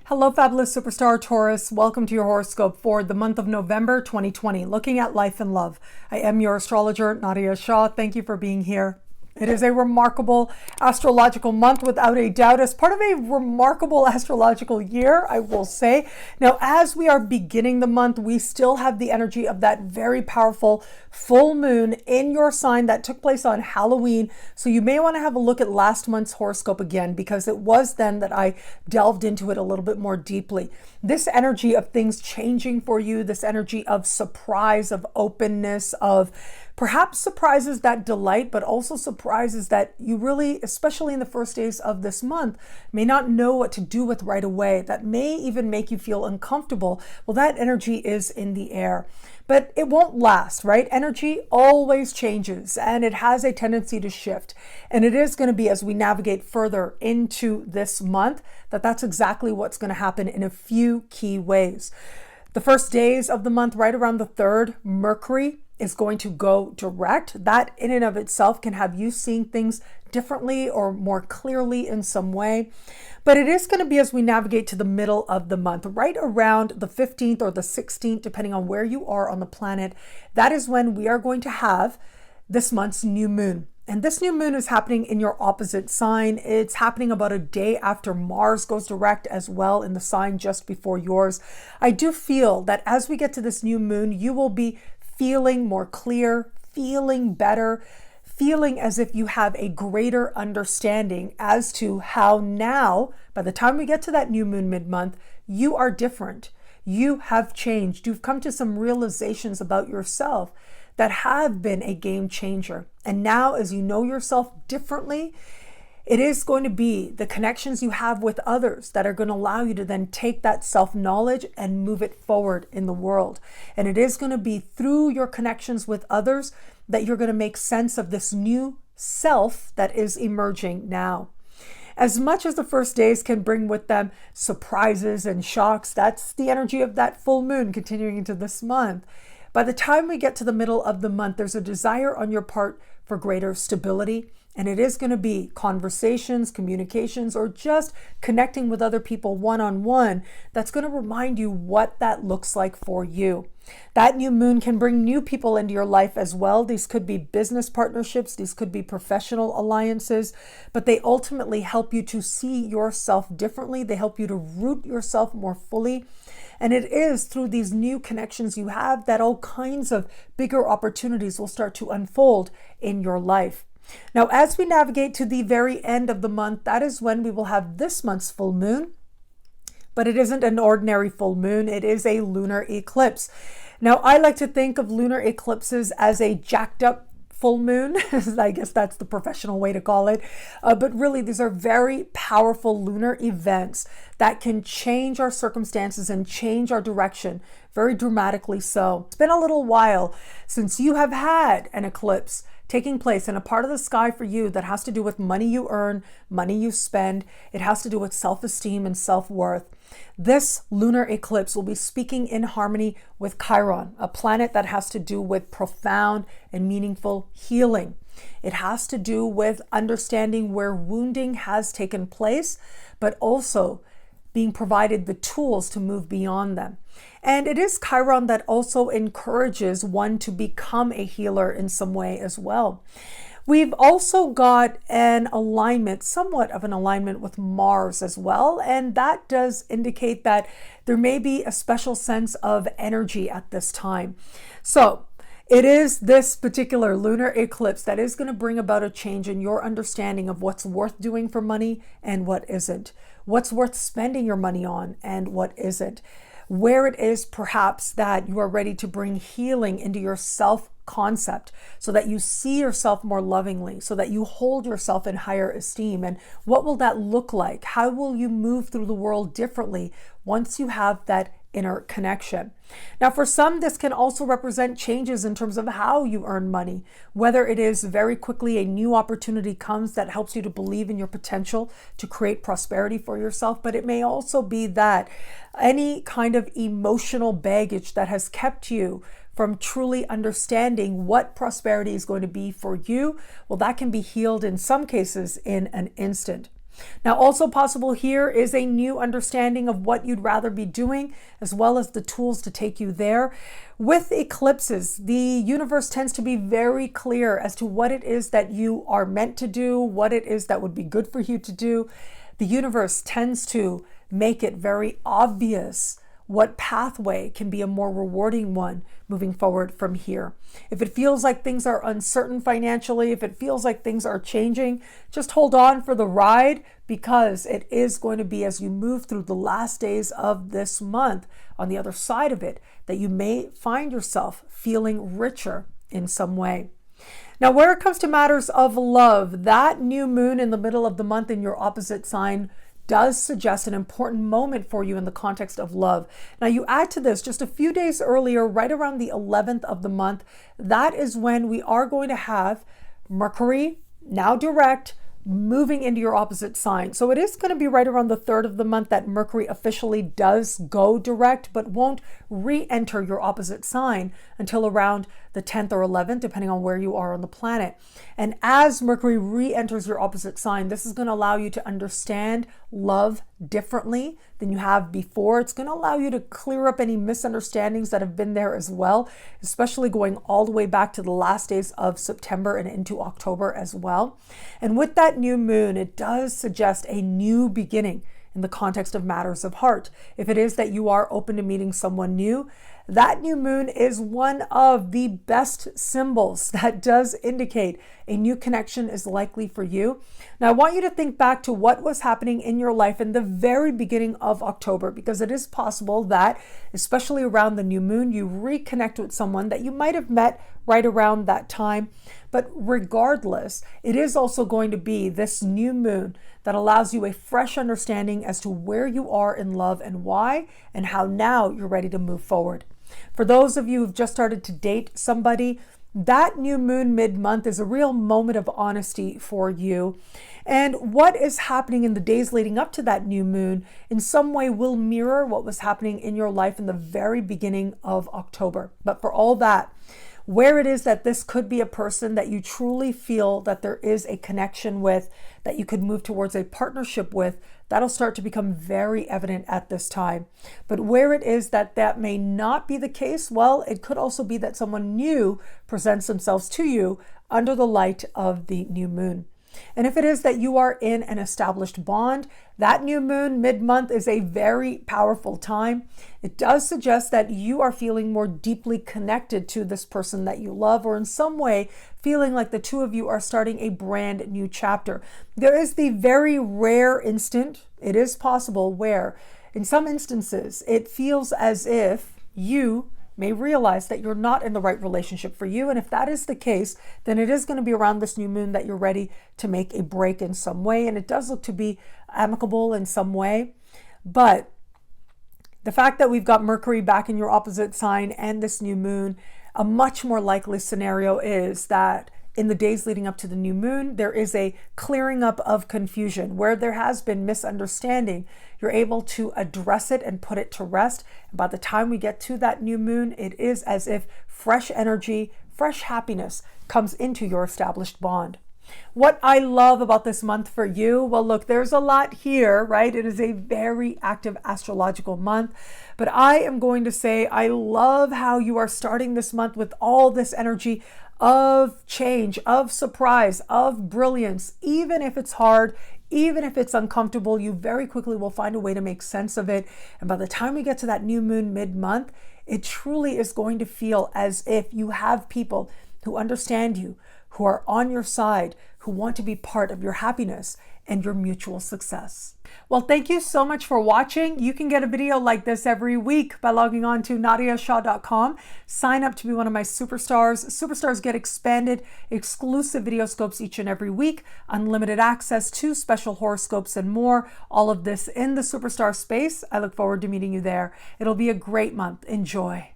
Hello, fabulous superstar Taurus. Welcome to your horoscope for the month of November 2020, looking at life and love. I am your astrologer, Nadiya Shah. Thank you for being here. It is a remarkable astrological month without a doubt, as part of a remarkable astrological year, I will say. Now, as we are beginning the month, we still have the energy of that very powerful full moon in your sign that took place on Halloween. So you may want to have a look at last month's horoscope again, because it was then that I delved into it a little bit more deeply. This energy of things changing for you, this energy of surprise, of openness, of perhaps surprises that delight, but also surprises that you really, especially in the first days of this month, may not know what to do with right away, that may even make you feel uncomfortable. Well, that energy is in the air, but it won't last, right? Energy always changes and it has a tendency to shift. And it is going to be, as we navigate further into this month, that's exactly what's going to happen in a few key ways. The first days of the month, right around the 3rd, Mercury is going to go direct. That in and of itself can have you seeing things differently or more clearly in some way. But it is going to be as we navigate to the middle of the month, right around the 15th or the 16th, depending on where you are on the planet. That is when we are going to have this month's new moon. And this new moon is happening in your opposite sign. It's happening about a day after Mars goes direct as well in the sign just before yours. I do feel that as we get to this new moon, you will be feeling more clear, feeling better, feeling as if you have a greater understanding as to how now, by the time we get to that new moon mid-month, you are different. You have changed. You've come to some realizations about yourself that have been a game changer. And now, as you know yourself differently, it is going to be the connections you have with others that are going to allow you to then take that self-knowledge and move it forward in the world. And it is going to be through your connections with others that you're going to make sense of this new self that is emerging now. As much as the first days can bring with them surprises and shocks, that's the energy of that full moon continuing into this month. By the time we get to the middle of the month, there's a desire on your part for greater stability. And it is going to be conversations, communications, or just connecting with other people one-on-one that's going to remind you what that looks like for you. That new moon can bring new people into your life as well. These could be business partnerships, these could be professional alliances, but they ultimately help you to see yourself differently. They help you to root yourself more fully. And it is through these new connections you have that all kinds of bigger opportunities will start to unfold in your life. Now, as we navigate to the very end of the month, that is when we will have this month's full moon. But it isn't an ordinary full moon. It is a lunar eclipse. Now, I like to think of lunar eclipses as a jacked up full moon. I guess that's the professional way to call it. But really, these are very powerful lunar events that can change our circumstances and change our direction very dramatically so. It's been a little while since you have had an eclipse taking place in a part of the sky for you that has to do with money you earn, money you spend. It has to do with self-esteem and self-worth. This lunar eclipse will be speaking in harmony with Chiron, a planet that has to do with profound and meaningful healing. It has to do with understanding where wounding has taken place, but also being provided the tools to move beyond them. And it is Chiron that also encourages one to become a healer in some way as well. We've also got an alignment, somewhat of an alignment with Mars as well. And that does indicate that there may be a special sense of energy at this time. So it is this particular lunar eclipse that is going to bring about a change in your understanding of what's worth doing for money and what isn't. What's worth spending your money on and what isn't. Where it is perhaps that you are ready to bring healing into your self-concept so that you see yourself more lovingly, so that you hold yourself in higher esteem. And what will that look like? How will you move through the world differently once you have that inner connection? Now, for some, this can also represent changes in terms of how you earn money, whether it is very quickly a new opportunity comes that helps you to believe in your potential to create prosperity for yourself, but it may also be that any kind of emotional baggage that has kept you from truly understanding what prosperity is going to be for you, well, that can be healed in some cases in an instant. Now, also possible here is a new understanding of what you'd rather be doing, as well as the tools to take you there. With eclipses, the universe tends to be very clear as to what it is that you are meant to do, what it is that would be good for you to do. The universe tends to make it very obvious what pathway can be a more rewarding one moving forward from here. If it feels like things are uncertain financially, if it feels like things are changing, just hold on for the ride, because it is going to be as you move through the last days of this month, on the other side of it, that you may find yourself feeling richer in some way. Now, where it comes to matters of love, that new moon in the middle of the month in your opposite sign does suggest an important moment for you in the context of love. Now, you add to this just a few days earlier, right around the 11th of the month, that is when we are going to have Mercury, now direct, moving into your opposite sign. So it is going to be right around the 3rd of the month that Mercury officially does go direct, but won't re-enter your opposite sign until around the 10th or 11th, depending on where you are on the planet. And as Mercury re-enters your opposite sign, this is going to allow you to understand love differently than you have before. It's going to allow you to clear up any misunderstandings that have been there as well, especially going all the way back to the last days of September and into October as well. And with that new moon, it does suggest a new beginning in the context of matters of heart. If it is that you are open to meeting someone new, that new moon is one of the best symbols that does indicate a new connection is likely for you. Now, I want you to think back to what was happening in your life in the very beginning of October, because it is possible that, especially around the new moon, you reconnect with someone that you might have met right around that time. But regardless, it is also going to be this new moon that allows you a fresh understanding as to where you are in love and why, and how now you're ready to move forward. For those of you who've just started to date somebody, that new moon mid-month is a real moment of honesty for you. And what is happening in the days leading up to that new moon in some way will mirror what was happening in your life in the very beginning of October. But for all that, where it is that this could be a person that you truly feel that there is a connection with, that you could move towards a partnership with, that'll start to become very evident at this time. But where it is that that may not be the case, well, it could also be that someone new presents themselves to you under the light of the new moon. And if it is that you are in an established bond, that new moon mid-month is a very powerful time. It does suggest that you are feeling more deeply connected to this person that you love, or in some way feeling like the two of you are starting a brand new chapter. There is the very rare instant, it is possible, where in some instances it feels as if you may realize that you're not in the right relationship for you. And if that is the case, then it is going to be around this new moon that you're ready to make a break in some way. And it does look to be amicable in some way. But the fact that we've got Mercury back in your opposite sign and this new moon, a much more likely scenario is that in the days leading up to the new moon, there is a clearing up of confusion. Where there has been misunderstanding, you're able to address it and put it to rest. And by the time we get to that new moon, it is as if fresh energy, fresh happiness comes into your established bond. What I love about this month for you, well, look, there's a lot here, right? It is a very active astrological month, but I am going to say I love how you are starting this month with all this energy of change, of surprise, of brilliance. Even if it's hard, even if it's uncomfortable, you very quickly will find a way to make sense of it. And by the time we get to that new moon mid-month, it truly is going to feel as if you have people who understand you, who are on your side, who want to be part of your happiness and your mutual success. Well, thank you so much for watching. You can get a video like this every week by logging on to nadiyashah.com. Sign up to be one of my superstars. Superstars get expanded, exclusive video scopes each and every week, unlimited access to special horoscopes and more. All of this in the superstar space. I look forward to meeting you there. It'll be a great month. Enjoy.